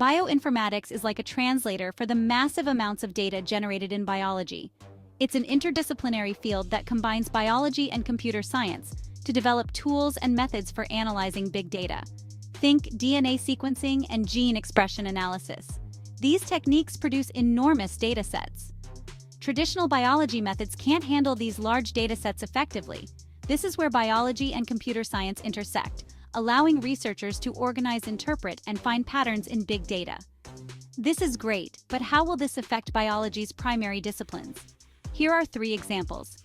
Bioinformatics is like a translator for the massive amounts of data generated in biology. It's an interdisciplinary field that combines biology and computer science to develop tools and methods for analyzing big data. Think DNA sequencing and gene expression analysis. These techniques produce enormous data sets. Traditional biology methods can't handle these large data sets effectively. This is where biology and computer science intersect, allowing researchers to organize, interpret, and find patterns in big data. This is great, but how will this affect biology's primary disciplines? Here are 3 examples.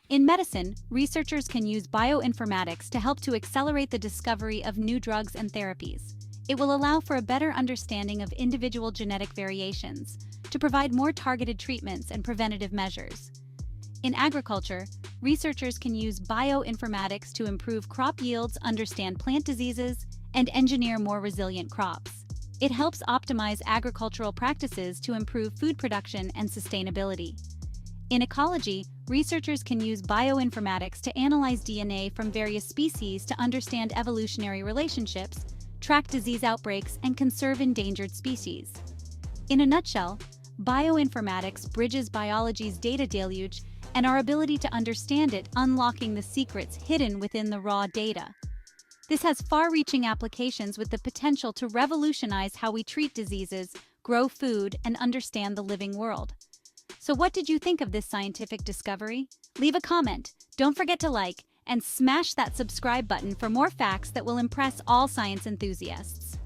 In medicine, researchers can use bioinformatics to help to accelerate the discovery of new drugs and therapies. It will allow for a better understanding of individual genetic variations, to provide more targeted treatments and preventative measures. In agriculture, researchers can use bioinformatics to improve crop yields, understand plant diseases, and engineer more resilient crops. It helps optimize agricultural practices to improve food production and sustainability. In ecology, researchers can use bioinformatics to analyze DNA from various species to understand evolutionary relationships, track disease outbreaks, and conserve endangered species. In a nutshell, bioinformatics bridges biology's data deluge and our ability to understand it, unlocking the secrets hidden within the raw data. This has far-reaching applications with the potential to revolutionize how we treat diseases, grow food, and understand the living world. So what did you think of this scientific discovery? Leave a comment, don't forget to like, and smash that subscribe button for more facts that will impress all science enthusiasts.